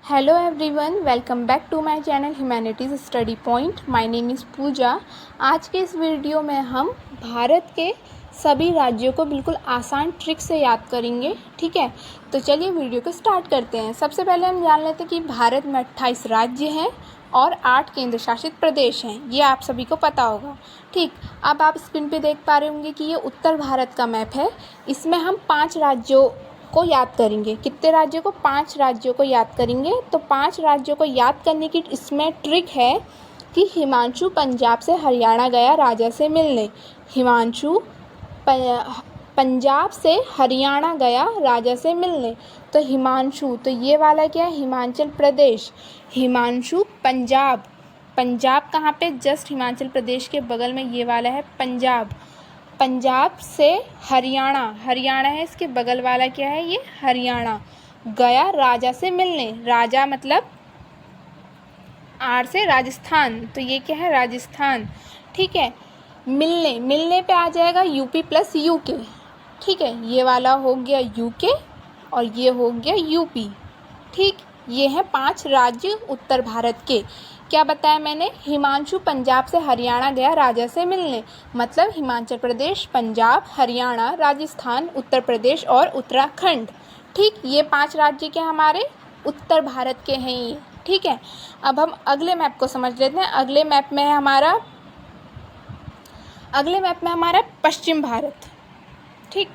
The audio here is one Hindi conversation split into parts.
Hello everyone, welcome back to my channel humanities study point. My name is Pooja. आज के इस वीडियो में हम भारत के सभी राज्यों को बिल्कुल आसान ट्रिक से याद करेंगे। ठीक है, तो चलिए वीडियो को स्टार्ट करते हैं। सबसे पहले हम जान लेते हैं कि भारत में 28 राज्य हैं और 8 केंद्र शासित प्रदेश हैं। ये आप सभी को पता होगा। ठीक, अब आप स्क्रीन पे देख पा रहे होंगे कि ये उत्तर भारत का मैप है। इसमें हम 5 राज्यों को याद करेंगे। कितने राज्यों को? 5 राज्यों को याद करेंगे। तो 5 राज्यों को याद करने की इसमें ट्रिक है कि हिमांशु पंजाब से हरियाणा गया राजा से मिलने। हिमांशु पंजाब से हरियाणा गया राजा से मिलने। तो हिमांशु, तो ये वाला क्या है? हिमाचल प्रदेश। हिमांशु पंजाब, पंजाब कहाँ पे? जस्ट हिमाचल प्रदेश के बगल में ये वाला है पंजाब। पंजाब से हरियाणा, हरियाणा है इसके बगल वाला क्या है? ये हरियाणा। गया राजा से मिलने। राजा मतलब आर से राजस्थान, तो ये क्या है? राजस्थान। ठीक है, मिलने, मिलने पे आ जाएगा यूपी प्लस यूके। ठीक है, ये वाला हो गया यूके और ये हो गया यूपी। ठीक, ये हैं 5 राज्य उत्तर भारत के। क्या बताया मैंने? हिमांशु पंजाब से हरियाणा गया राजा से मिलने, मतलब हिमाचल प्रदेश, पंजाब, हरियाणा, राजस्थान, उत्तर प्रदेश और उत्तराखंड। ठीक, ये 5 राज्य के हमारे उत्तर भारत के हैं ये। ठीक है, अब हम अगले मैप को समझ लेते हैं। अगले मैप में हमारा पश्चिम भारत। ठीक,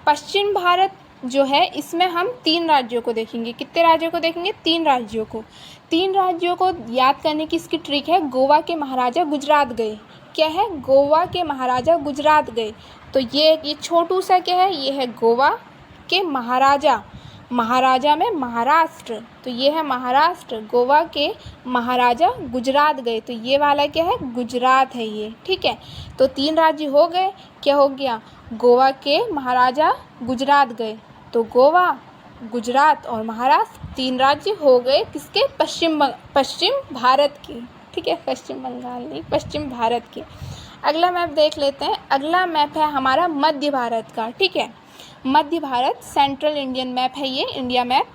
पश्चिम भारत जो है इसमें हम 3 राज्यों को देखेंगे। कितने राज्यों को देखेंगे? 3 राज्यों को। 3 राज्यों को याद करने की इसकी ट्रिक है, गोवा के महाराजा गुजरात गए। क्या है? गोवा के महाराजा गुजरात गए। तो ये छोटू सा क्या है? ये है गोवा के महाराजा। महाराजा में महाराष्ट्र, तो ये है महाराष्ट्र। गोवा के महाराजा गुजरात गए, तो ये वाला क्या है? गुजरात है ये। ठीक है, तो 3 राज्य हो गए। क्या हो गया? गोवा के महाराजा गुजरात गए, तो गोवा, गुजरात और महाराष्ट्र 3 राज्य हो गए किसके? पश्चिम भारत के। ठीक है, पश्चिम बंगाल नहीं, पश्चिम भारत के। अगला मैप देख लेते हैं। अगला मैप है हमारा मध्य भारत का। ठीक है, मध्य भारत सेंट्रल इंडियन मैप है ये, इंडिया मैप।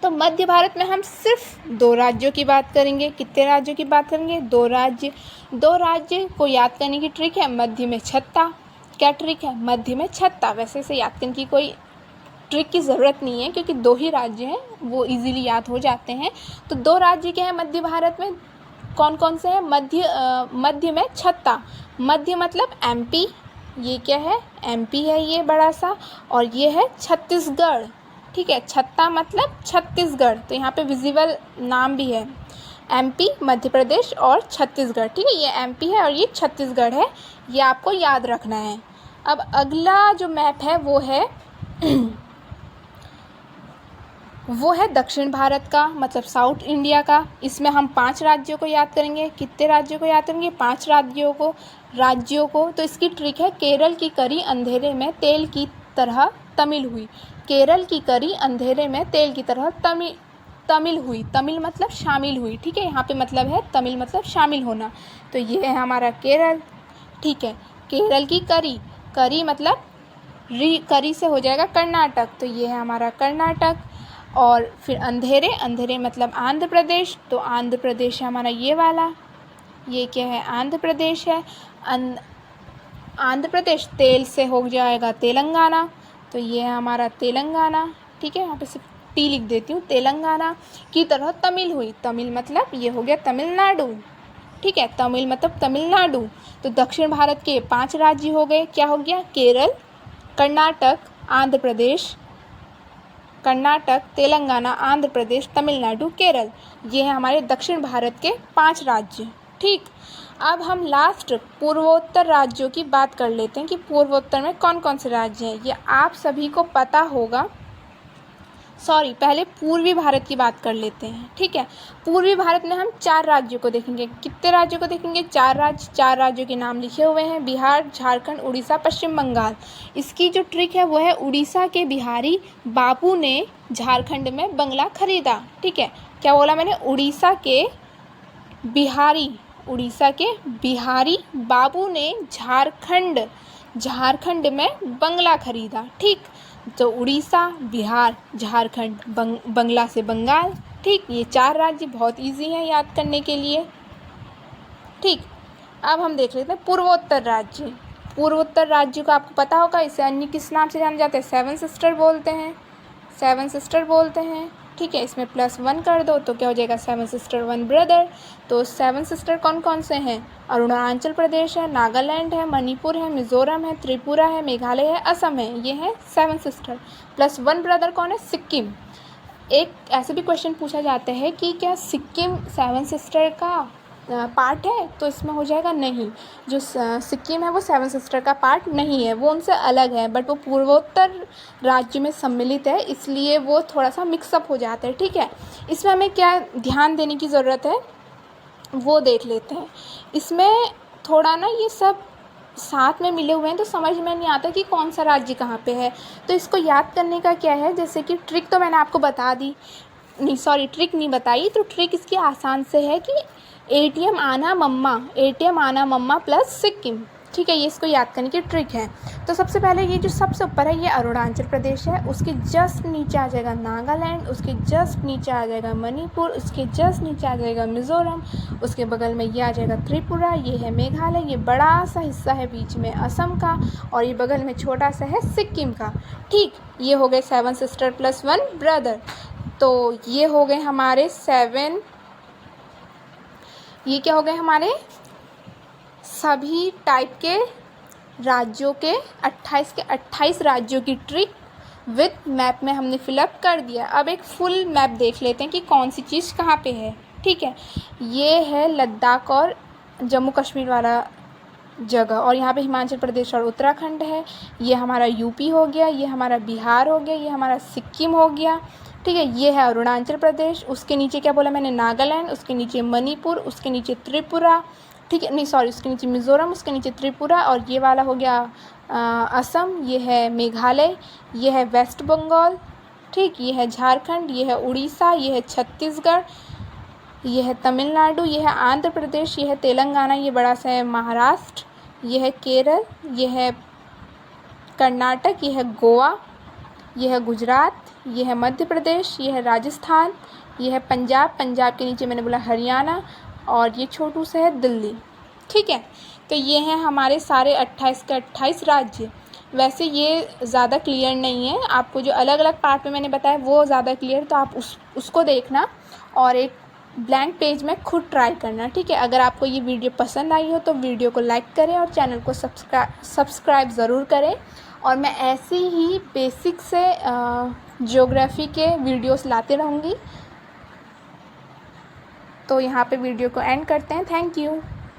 तो मध्य भारत में हम सिर्फ 2 राज्यों की बात करेंगे। कितने राज्यों की बात करेंगे? 2 राज्य। 2 राज्य को याद करने की ट्रिक है मध्य में छत्ता। क्या ट्रिक है? मध्य में छत्ता। वैसे से याद करने की कोई ट्रिक की ज़रूरत नहीं है क्योंकि 2 ही राज्य हैं, वो इजीली याद हो जाते हैं। तो 2 राज्य के हैं मध्य भारत में। कौन कौन से हैं? मध्य में छत्ता। मध्य मतलब एमपी, ये क्या है? एमपी है ये बड़ा सा, और ये है छत्तीसगढ़। ठीक है, छत्ता मतलब छत्तीसगढ़, तो यहाँ पे विजिबल नाम भी है, एमपी, मध्य प्रदेश और छत्तीसगढ़। ठीक है, ये एमपी है और ये छत्तीसगढ़ है, ये आपको याद रखना है। अब अगला जो मैप है वो है दक्षिण भारत का, मतलब साउथ इंडिया का। इसमें हम 5 राज्यों को याद करेंगे। कितने राज्यों को याद करेंगे? 5 राज्यों को। तो इसकी ट्रिक है, केरल की करी अंधेरे में तेल की तरह तमिल हुई। केरल की करी अंधेरे में तेल की तरह तमिल हुई। तमिल मतलब शामिल हुई। ठीक है, यहाँ पे मतलब है तमिल मतलब शामिल होना। तो ये है हमारा केरल। ठीक है, केरल की करी मतलब करी से हो जाएगा कर्नाटक, तो ये है हमारा कर्नाटक। और फिर अंधेरे मतलब आंध्र प्रदेश, तो आंध्र प्रदेश है हमारा ये वाला। ये क्या है? आंध्र प्रदेश है। आंध्र प्रदेश तेल से हो जाएगा तेलंगाना, तो ये है हमारा तेलंगाना। ठीक है, यहाँ पे सिर्फ टी लिख देती हूँ। तेलंगाना की तरह तमिल हुई। तमिल मतलब ये हो गया तमिलनाडु। ठीक है, तमिल मतलब तमिलनाडु। तो दक्षिण भारत के 5 राज्य हो गए। क्या हो गया? केरल, कर्नाटक, आंध्र प्रदेश, तेलंगाना, आंध्र प्रदेश, तमिलनाडु, केरल। ये है हमारे दक्षिण भारत के 5 राज्य। ठीक, अब हम लास्ट पूर्वोत्तर राज्यों की बात कर लेते हैं कि पूर्वोत्तर में कौन कौन से राज्य हैं। ये आप सभी को पता होगा। पहले पूर्वी भारत की बात कर लेते हैं। ठीक है, पूर्वी भारत में हम 4 राज्यों को देखेंगे। कितने राज्यों को देखेंगे? 4 राज्य। 4 राज्यों के नाम लिखे हुए हैं, बिहार, झारखंड, उड़ीसा, पश्चिम बंगाल। इसकी जो ट्रिक है वो है, उड़ीसा के बिहारी बाबू ने झारखंड में बंगला खरीदा। ठीक है, क्या बोला मैंने? उड़ीसा के बिहारी बाबू ने झारखंड में बंगला खरीदा। ठीक, तो उड़ीसा, बिहार, झारखंड, बंगला से बंगाल, ठीक, ये 4 राज्य बहुत ईजी हैं याद करने के लिए। ठीक, अब हम देख लेते हैं पूर्वोत्तर राज्य। पूर्वोत्तर राज्य को आपको पता होगा, इसे अन्य किस नाम से जाने जाते हैं? 7 सिस्टर बोलते हैं, 7 सिस्टर बोलते हैं। ठीक है, इसमें +1 कर दो तो क्या हो जाएगा? 7 सिस्टर 1 ब्रदर। तो 7 सिस्टर कौन कौन से हैं? अरुणाचल प्रदेश है, नागालैंड है, मणिपुर है, मिज़ोरम है, त्रिपुरा है, मेघालय है, असम है। ये है 7 सिस्टर। +1 ब्रदर कौन है? सिक्किम। एक ऐसे भी क्वेश्चन पूछा जाता है कि क्या सिक्किम 7 सिस्टर का पार्ट है? तो इसमें हो जाएगा नहीं, जो सिक्किम है वो 7 सिस्टर का पार्ट नहीं है, वो उनसे अलग है, बट वो पूर्वोत्तर राज्य में सम्मिलित है, इसलिए वो थोड़ा सा मिक्सअप हो जाता है। ठीक है, इसमें हमें क्या ध्यान देने की ज़रूरत है वो देख लेते हैं। इसमें थोड़ा ना ये सब साथ में मिले हुए हैं तो समझ में नहीं आता कि कौन सा राज्य कहाँ पे है। तो इसको याद करने का क्या है, जैसे कि ट्रिक तो मैंने आपको बता दी, नहीं सॉरी ट्रिक नहीं बताई। तो ट्रिक इसकी आसान से है कि ATM आना मम्मा प्लस सिक्किम। ठीक है, ये इसको याद करने की ट्रिक है। तो सबसे पहले ये जो सबसे ऊपर है ये अरुणाचल प्रदेश है, उसके जस्ट नीचे आ जाएगा नागालैंड, उसके जस्ट नीचे आ जाएगा मणिपुर, उसके जस्ट नीचे आ जाएगा मिज़ोरम, उसके बगल में ये आ जाएगा त्रिपुरा, ये है मेघालय, ये बड़ा सा हिस्सा है बीच में असम का, और ये बगल में छोटा सा है सिक्किम का। ठीक, ये हो गए 7 सिस्टर +1 ब्रदर। तो ये हो गए हमारे 7, ये क्या हो गए हमारे सभी टाइप के राज्यों के 28 के 28 राज्यों की ट्रिक विथ मैप में हमने फिलअप कर दिया। अब एक फुल मैप देख लेते हैं कि कौन सी चीज़ कहाँ पे है। ठीक है, ये है लद्दाख और जम्मू कश्मीर वाला जगह, और यहाँ पे हिमाचल प्रदेश और उत्तराखंड है। ये हमारा यूपी हो गया, ये हमारा बिहार हो गया, ये हमारा सिक्किम हो गया। ठीक है, ये है अरुणाचल प्रदेश, उसके नीचे क्या बोला मैंने? नागालैंड, उसके नीचे मणिपुर, उसके नीचे त्रिपुरा, ठीक है नहीं सॉरी उसके नीचे मिज़ोरम, उसके नीचे त्रिपुरा, और ये वाला हो गया असम, ये है मेघालय, ये है वेस्ट बंगाल, ठीक, ये है झारखंड, ये है उड़ीसा, ये है छत्तीसगढ़, ये है तमिलनाडु, ये है आंध्र प्रदेश, ये है तेलंगाना, ये बड़ा सा है महाराष्ट्र, ये है केरल, ये है कर्नाटक, ये है गोवा, ये है गुजरात, ये है मध्य प्रदेश, ये है राजस्थान, ये है पंजाब, पंजाब के नीचे मैंने बोला हरियाणा, और ये छोटू सा है दिल्ली। ठीक है, तो ये हैं हमारे सारे 28 के 28 राज्य। वैसे ये ज़्यादा क्लियर नहीं है, आपको जो अलग अलग पार्ट में मैंने बताया वो ज़्यादा क्लियर, तो आप उसको देखना और एक ब्लैंक पेज में खुद ट्राई करना। ठीक है, अगर आपको ये वीडियो पसंद आई हो तो वीडियो को लाइक करें और चैनल को सब्सक्राइब ज़रूर करें, और मैं ऐसे ही बेसिक से ज्योग्राफी के वीडियोस लाते रहूँगी। तो यहाँ पे वीडियो को एंड करते हैं। Thank you.